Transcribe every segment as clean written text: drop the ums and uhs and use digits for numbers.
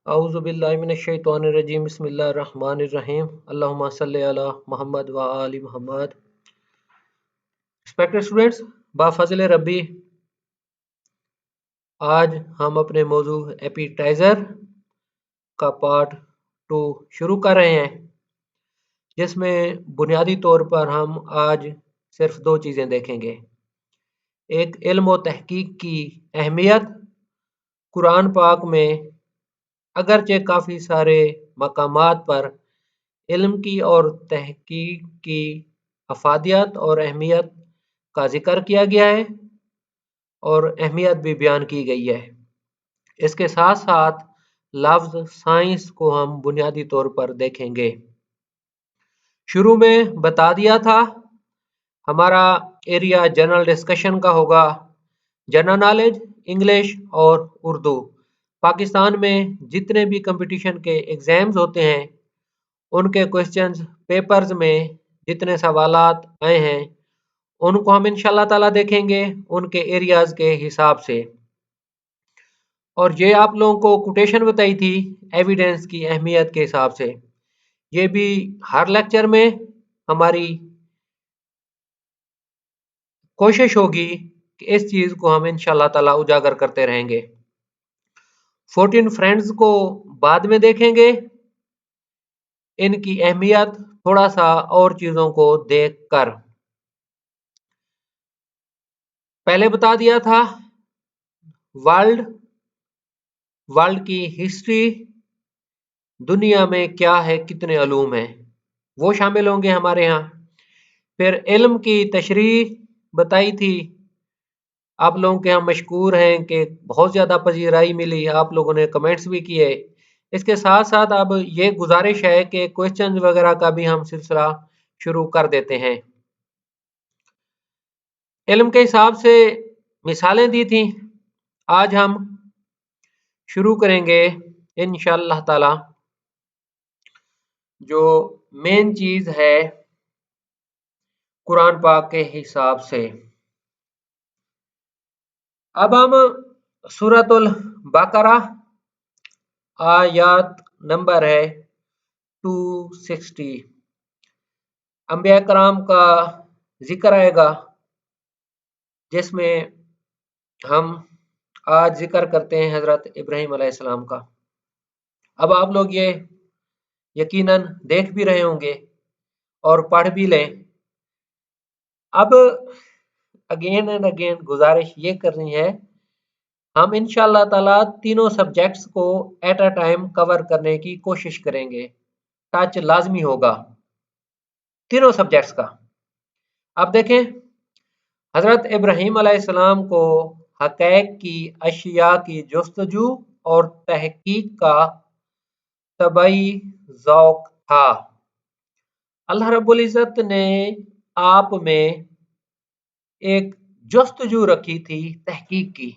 اعوذ باللہ من الشیطان الرجیم بسم اللہ الرحمن الرحیم اللہم صلی علی محمد و آل محمد. ریسپیکٹڈ اسٹوڈینٹس، بافضل ربی آج ہم اپنے موضوع ایپیٹائزر کا پارٹ 2 شروع کر رہے ہیں، جس میں بنیادی طور پر ہم آج صرف 2 چیزیں دیکھیں گے. ایک علم و تحقیق کی اہمیت. قرآن پاک میں اگرچہ کافی سارے مقامات پر علم کی اور تحقیق کی افادیت اور اہمیت کا ذکر کیا گیا ہے اور اہمیت بھی بیان کی گئی ہے. اس کے ساتھ ساتھ لفظ سائنس کو ہم بنیادی طور پر دیکھیں گے. شروع میں بتا دیا تھا ہمارا ایریا جنرل ڈسکشن کا ہوگا. جنرل نالج انگلش اور اردو. پاکستان میں جتنے بھی کمپٹیشن کے ایگزامز ہوتے ہیں ان کے کوسچنز پیپرز میں جتنے سوالات آئے ہیں ان کو ہم انشاءاللہ تعالیٰ دیکھیں گے ان کے ایریاز کے حساب سے. اور یہ آپ لوگوں کو کوٹیشن بتائی تھی ایویڈنس کی اہمیت کے حساب سے. یہ بھی ہر لیکچر میں ہماری کوشش ہوگی کہ اس چیز کو ہم انشاءاللہ تعالیٰ اجاگر کرتے رہیں گے. 14 فرینڈز کو بعد میں دیکھیں گے، ان کی اہمیت تھوڑا سا اور چیزوں کو دیکھ کر. پہلے بتا دیا تھا ورلڈ کی ہسٹری، دنیا میں کیا ہے، کتنے علوم ہیں، وہ شامل ہوں گے ہمارے ہاں. پھر علم کی تشریح بتائی تھی. آپ لوگوں کے ہم مشکور ہیں کہ بہت زیادہ پذیرائی ملی، آپ لوگوں نے کمنٹس بھی کیے. اس کے ساتھ ساتھ اب یہ گزارش ہے کہ کوسچن وغیرہ کا بھی ہم سلسلہ شروع کر دیتے ہیں. علم کے حساب سے مثالیں دی تھیں. آج ہم شروع کریں گے انشاءاللہ تعالی جو مین چیز ہے قرآن پاک کے حساب سے. اب ہم سورۃ البقرہ آیات نمبر ہے 260. انبیاء کرام کا ذکر آئے گا جس میں ہم آج ذکر کرتے ہیں حضرت ابراہیم علیہ السلام کا. اب آپ لوگ یہ یقیناً دیکھ بھی رہے ہوں گے اور پڑھ بھی لیں. اب اگین اینڈ اگین گزارش یہ کرنی ہے، ہم انشاءاللہ تعالیٰ تینوں سبجیکٹس کو ایٹ اے ٹائم کور کرنے کی کوشش کریں گے. ٹچ لازمی ہوگا تینوں سبجیکٹس کا. اب دیکھیں حضرت ابراہیم علیہ السلام کو حقائق کی اشیاء کی جستجو اور تحقیق کا طبعی ذوق تھا. اللہ رب العزت نے آپ میں ایک جستجو رکھی تھی تحقیق کی.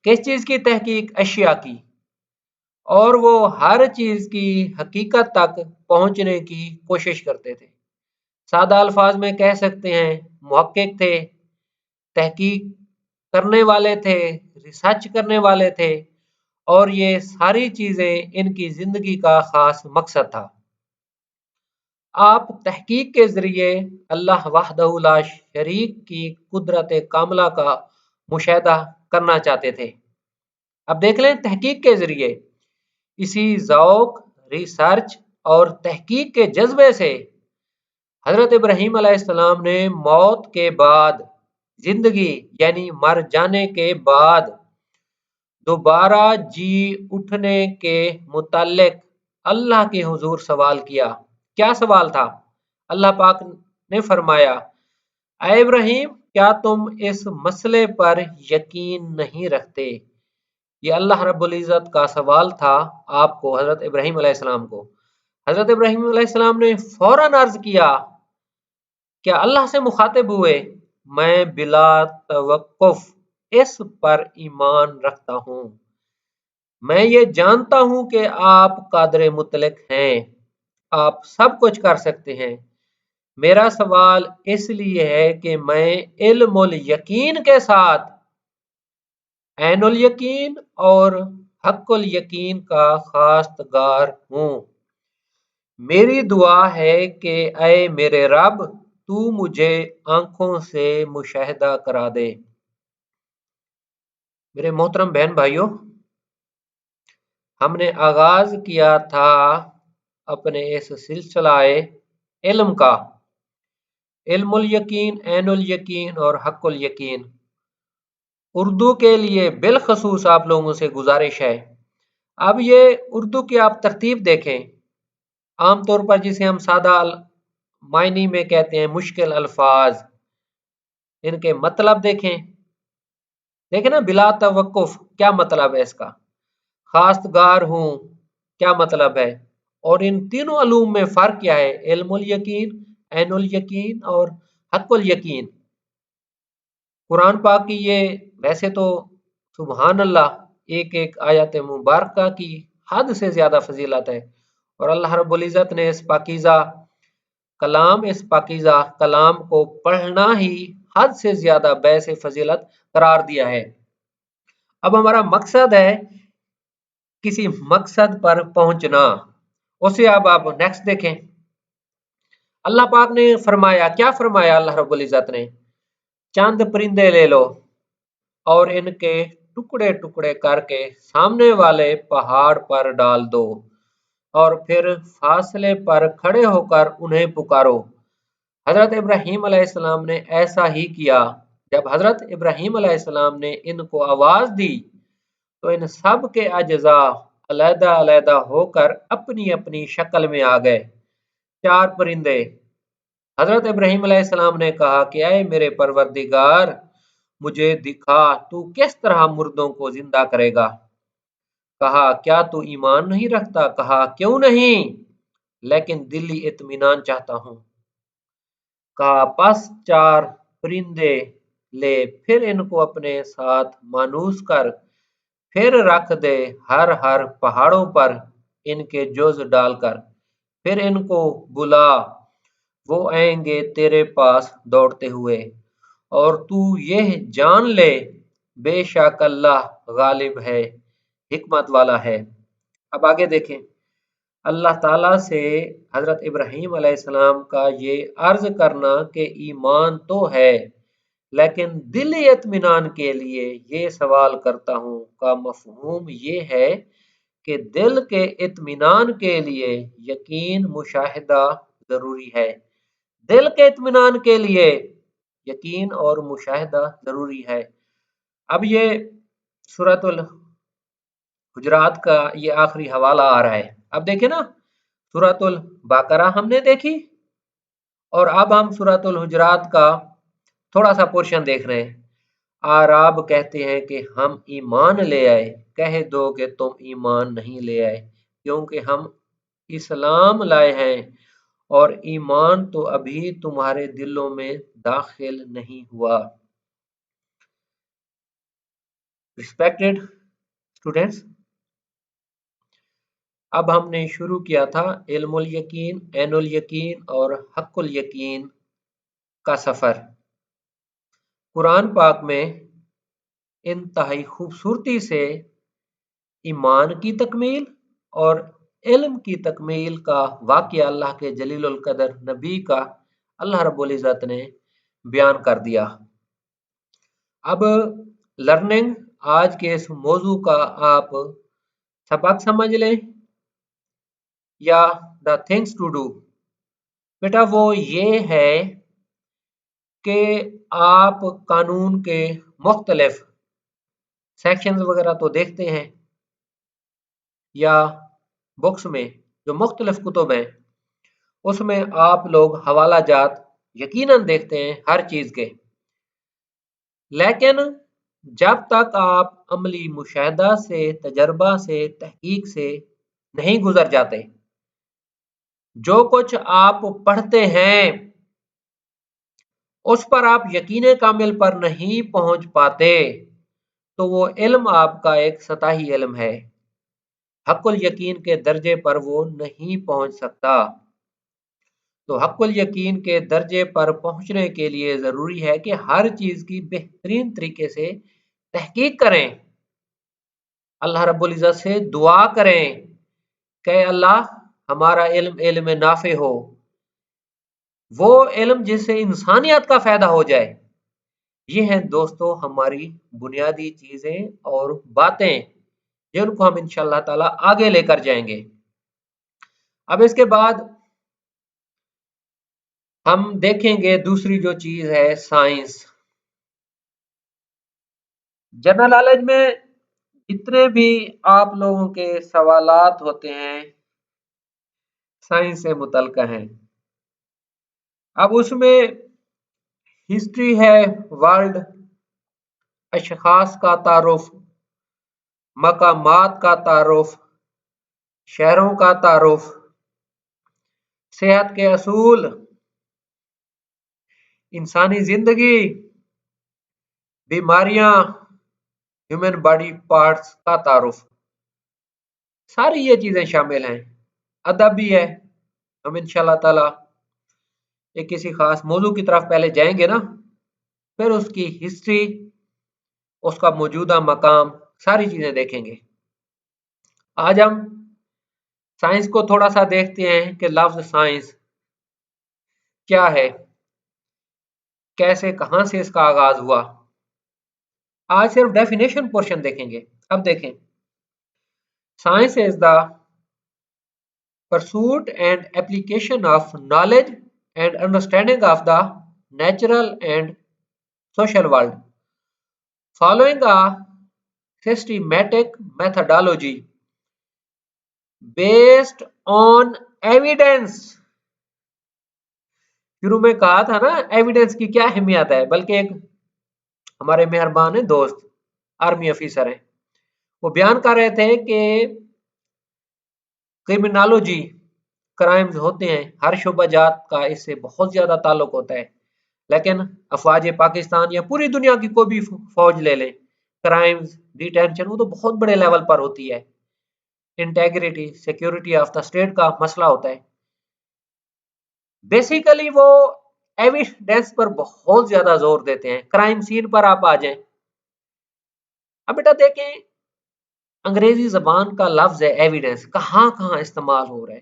کس چیز کی تحقیق؟ اشیاء کی. اور وہ ہر چیز کی حقیقت تک پہنچنے کی کوشش کرتے تھے. سادہ الفاظ میں کہہ سکتے ہیں محقق تھے، تحقیق کرنے والے تھے، ریسرچ کرنے والے تھے، اور یہ ساری چیزیں ان کی زندگی کا خاص مقصد تھا. آپ تحقیق کے ذریعے اللہ وحدہ لا شریک کی قدرت کاملہ کا مشاہدہ کرنا چاہتے تھے. اب دیکھ لیں تحقیق کے ذریعے اسی ذوق، ریسرچ اور تحقیق کے جذبے سے حضرت ابراہیم علیہ السلام نے موت کے بعد زندگی یعنی مر جانے کے بعد دوبارہ جی اٹھنے کے متعلق اللہ کے حضور سوال کیا. کیا سوال تھا؟ اللہ پاک نے فرمایا اے ابراہیم کیا تم اس مسئلے پر یقین نہیں رکھتے؟ یہ اللہ رب العزت کا سوال تھا آپ کو، حضرت ابراہیم علیہ السلام کو. حضرت ابراہیم علیہ السلام نے فوراً عرض کیا، کیا اللہ سے مخاطب ہوئے، میں بلا توقف اس پر ایمان رکھتا ہوں. میں یہ جانتا ہوں کہ آپ قادر مطلق ہیں، آپ سب کچھ کر سکتے ہیں. میرا سوال اس لیے ہے کہ میں علم الیقین کے ساتھ عین الیقین اور حق الیقین کا خواستگار ہوں۔ میری دعا ہے کہ اے میرے رب تو مجھے آنکھوں سے مشاہدہ کرا دے۔ میرے محترم بہن بھائیوں، ہم نے آغاز کیا تھا اپنے اس سلسلہ علم کا، علم الیقین، عین الیقین اور حق الیقین۔ اردو کے لیے بالخصوص آپ لوگوں سے گزارش ہے، اب یہ اردو کی آپ ترتیب دیکھیں، عام طور پر جسے ہم سادہ معنی میں کہتے ہیں مشکل الفاظ، ان کے مطلب دیکھیں نا، بلا توقف کیا مطلب ہے اس کا، خواستگار ہوں کیا مطلب ہے، اور ان تینوں علوم میں فرق کیا ہے، علم الیقین، عین الیقین اور حق الیقین۔ قرآن پاک کی یہ ویسے تو سبحان اللہ ایک ایک آیت مبارکہ کی حد سے زیادہ فضیلت ہے، اور اللہ رب العزت نے اس پاکیزہ کلام کو پڑھنا ہی حد سے زیادہ باعث فضیلت قرار دیا ہے۔ اب ہمارا مقصد ہے کسی مقصد پر پہنچنا، اسے اب آپ نیکسٹ دیکھیں۔ اللہ پاک نے فرمایا، کیا فرمایا اللہ رب العزت نے؟ چند پرندے لے لو اور ان کے ٹکڑے ٹکڑے کر کے سامنے والے پہاڑ پر ڈال دو، اور پھر فاصلے پر کھڑے ہو کر انہیں پکارو۔ حضرت ابراہیم علیہ السلام نے ایسا ہی کیا۔ جب حضرت ابراہیم علیہ السلام نے ان کو آواز دی تو ان سب کے اجزاء علیحدہ علیحدہ ہو کر اپنی اپنی شکل میں آ گئے، چار پرندے۔ حضرت ابراہیم علیہ السلام نے کہا کہ اے میرے پروردگار، مجھے دکھا تو کس طرح مردوں کو زندہ کرے گا۔ کہا کیا تو ایمان نہیں رکھتا؟ کہا کیوں نہیں، لیکن دلی اطمینان چاہتا ہوں۔ کہا پس چار پرندے لے، پھر ان کو اپنے ساتھ مانوس کر، پھر رکھ دے ہر پہاڑوں پر ان کے جز ڈال کر، پھر ان کو بلا، وہ آئیں گے تیرے پاس دوڑتے ہوئے، اور تو یہ جان لے بے شک اللہ غالب ہے، حکمت والا ہے۔ اب آگے دیکھیں، اللہ تعالیٰ سے حضرت ابراہیم علیہ السلام کا یہ عرض کرنا کہ ایمان تو ہے لیکن دلی اطمینان کے لیے یہ سوال کرتا ہوں کا مفہوم یہ ہے کہ دل کے اطمینان کے لیے یقین مشاہدہ ضروری ہے۔ دل کے اطمینان کے لیے یقین اور مشاہدہ ضروری ہے۔ اب یہ سورۃ الحجرات کا یہ آخری حوالہ آ رہا ہے۔ اب دیکھیں نا، سورۃ البقرہ ہم نے دیکھی، اور اب ہم سورۃ الحجرات کا تھوڑا سا پورشن دیکھ رہے ہیں۔ اعراب کہتے ہیں کہ ہم ایمان لے آئے، کہہ دو کہ تم ایمان نہیں لے آئے، کیونکہ ہم اسلام لائے ہیں اور ایمان تو ابھی تمہارے دلوں میں داخل نہیں ہوا۔ ریسپیکٹڈ اسٹوڈینٹس، اب ہم نے شروع کیا تھا علم الیقین، عین الیقین اور حق الیقین کا سفر۔ قرآن پاک میں انتہائی خوبصورتی سے ایمان کی تکمیل اور علم کی تکمیل کا واقعہ اللہ کے جلیل القدر نبی کا اللہ رب العزت نے بیان کر دیا۔ اب لرننگ، آج کے اس موضوع کا آپ سبق سمجھ لیں یا دا تھنگس ٹو ڈو، بیٹا وہ یہ ہے کہ آپ قانون کے مختلف سیکشنز وغیرہ تو دیکھتے ہیں، یا بکس میں جو مختلف کتب ہیں اس میں آپ لوگ حوالہ جات یقیناً دیکھتے ہیں ہر چیز کے، لیکن جب تک آپ عملی مشاہدہ سے، تجربہ سے، تحقیق سے نہیں گزر جاتے، جو کچھ آپ پڑھتے ہیں اس پر آپ یقین کامل پر نہیں پہنچ پاتے تو وہ علم آپ کا ایک سطحی علم ہے، حق الیقین کے درجے پر وہ نہیں پہنچ سکتا۔ تو حق الیقین کے درجے پر پہنچنے کے لیے ضروری ہے کہ ہر چیز کی بہترین طریقے سے تحقیق کریں، اللہ رب العزت سے دعا کریں کہ اللہ ہمارا علم علم نافع ہو، وہ علم جس سے انسانیت کا فائدہ ہو جائے۔ یہ ہیں دوستو ہماری بنیادی چیزیں اور باتیں جن کو ہم انشاءاللہ تعالی آگے لے کر جائیں گے۔ اب اس کے بعد ہم دیکھیں گے دوسری جو چیز ہے سائنس۔ جنرل نالج میں جتنے بھی آپ لوگوں کے سوالات ہوتے ہیں سائنس سے متعلقہ ہیں۔ اب اس میں ہسٹری ہے ورلڈ، اشخاص کا تعارف، مقامات کا تعارف، شہروں کا تعارف، صحت کے اصول، انسانی زندگی، بیماریاں، ہیومن باڈی پارٹس کا تعارف، ساری یہ چیزیں شامل ہیں۔ ادب بھی ہے، ہم انشاءاللہ تعالی ایک کسی خاص موضوع کی طرف پہلے جائیں گے نا، پھر اس کی ہسٹری، اس کا موجودہ مقام، ساری چیزیں دیکھیں گے۔ آج ہم سائنس کو تھوڑا سا دیکھتے ہیں کہ لفظ سائنس کیا ہے، کیسے کہاں سے اس کا آغاز ہوا۔ آج صرف ڈیفینیشن پورشن دیکھیں گے۔ اب دیکھیں، science is the pursuit and application of knowledge and understanding of the natural and social world following a systematic methodology based on evidence۔ شروع میں کہا تھا نا ایویڈنس کی کیا اہمیت ہے، بلکہ ایک ہمارے مہربان دوست آرمی افیسر ہیں، وہ بیان کر رہے تھے کہ کرمنالوجی، کرائمز ہوتے ہیں، ہر شعبہ جات کا اس سے بہت زیادہ تعلق ہوتا ہے، لیکن افواج پاکستان یا پوری دنیا کی کوئی بھی فوج لے لیں، کرائمز، ڈیٹینشن، وہ تو بہت بڑے لیول پر ہوتی ہے۔ Integrity, security of the state کا مسئلہ ہوتا ہے۔ بیسیکلی وہ ایویڈنس پر بہت زیادہ زور دیتے ہیں۔ کرائم سین پر آپ آ جائیں، اب بیٹا دیکھیں انگریزی زبان کا لفظ ہے ایویڈنس، کہاں کہاں استعمال ہو رہا ہے۔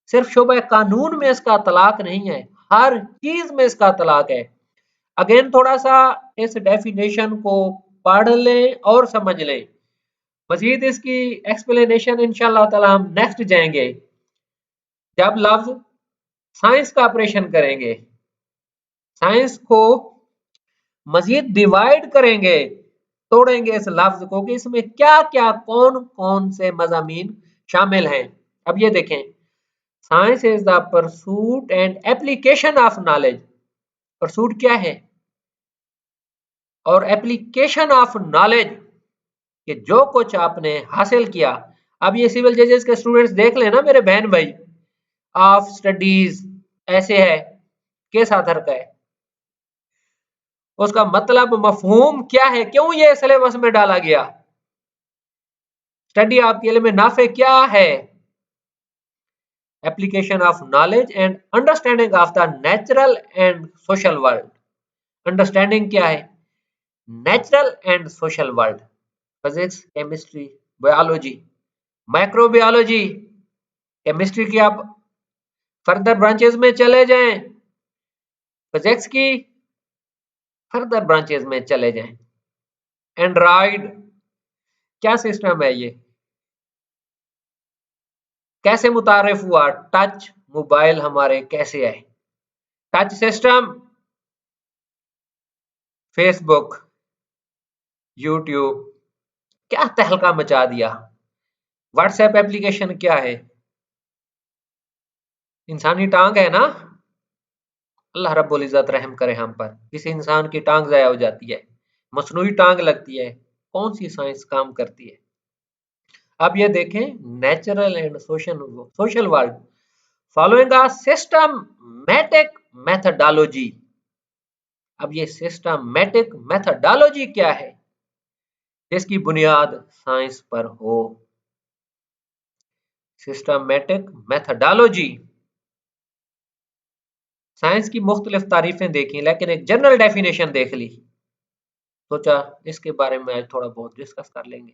صرف شعبہ قانون میں اس کا اطلاق نہیں ہے، ہر چیز میں اس کا اطلاق ہے۔ اگین تھوڑا سا اس ڈیفینیشن کو پڑھ لیں اور سمجھ لیں، مزید اس کی ایکسپلینیشن انشاءاللہ تعالی ہم نیکسٹ جائیں گے جب لفظ سائنس کا آپریشن کریں گے، سائنس کو مزید ڈیوائیڈ کریں گے، توڑیں گے اس لفظ کو کہ اس میں کیا کیا کون کون سے مضامین شامل ہیں۔ اب یہ دیکھیں، science is the pursuit and application of knowledge. Pursuit کیا ہے اور ایپلیکیشن آف نالج، کہ جو کچھ آپ نے حاصل کیا۔ اب یہ سول ججز کے اسٹوڈنٹس دیکھ لیں نا میرے بہن بھائی، آف سٹڈیز ایسے ہے، کس آدھر کا ہے، اس کا مطلب مفہوم کیا ہے، کیوں یہ سلیبس میں ڈالا گیا، اسٹڈی آپ کے علم نافع کیا ہے۔ Application of knowledge and understanding of the natural and social world. Understanding کیا ہے، natural and social world, physics, chemistry, biology, micro biology, chemistry کی آپ فردر برانچز میں چلے جائیں، فزکس کی فردر برانچز میں چلے جائیں۔ اینڈرائڈ کیا سسٹم ہے، یہ کیسے متعارف ہوا، ٹچ موبائل ہمارے کیسے آئے، ٹچ سسٹم، فیس بک، یوٹیوب، کیا تہلکہ مچا دیا، واٹس ایپ ایپلیکیشن کیا ہے، انسانی ٹانگ ہے نا، اللہ رب العزت رحم کرے ہم پر، کسی انسان کی ٹانگ ضائع ہو جاتی ہے، مصنوعی ٹانگ لگتی ہے، کون سی سائنس کام کرتی ہے۔ اب یہ دیکھیں، natural and social world following a systematic methodology۔ اب یہ سسٹمیٹک میتھڈالوجی کیا ہے، جس کی بنیاد سائنس پر ہو۔ سسٹمیٹک میتھڈالوجی، سائنس کی مختلف تعریفیں دیکھیں، لیکن ایک جنرل ڈیفینیشن دیکھ لی، سوچا اس کے بارے میں آج تھوڑا بہت ڈسکس کر لیں گے۔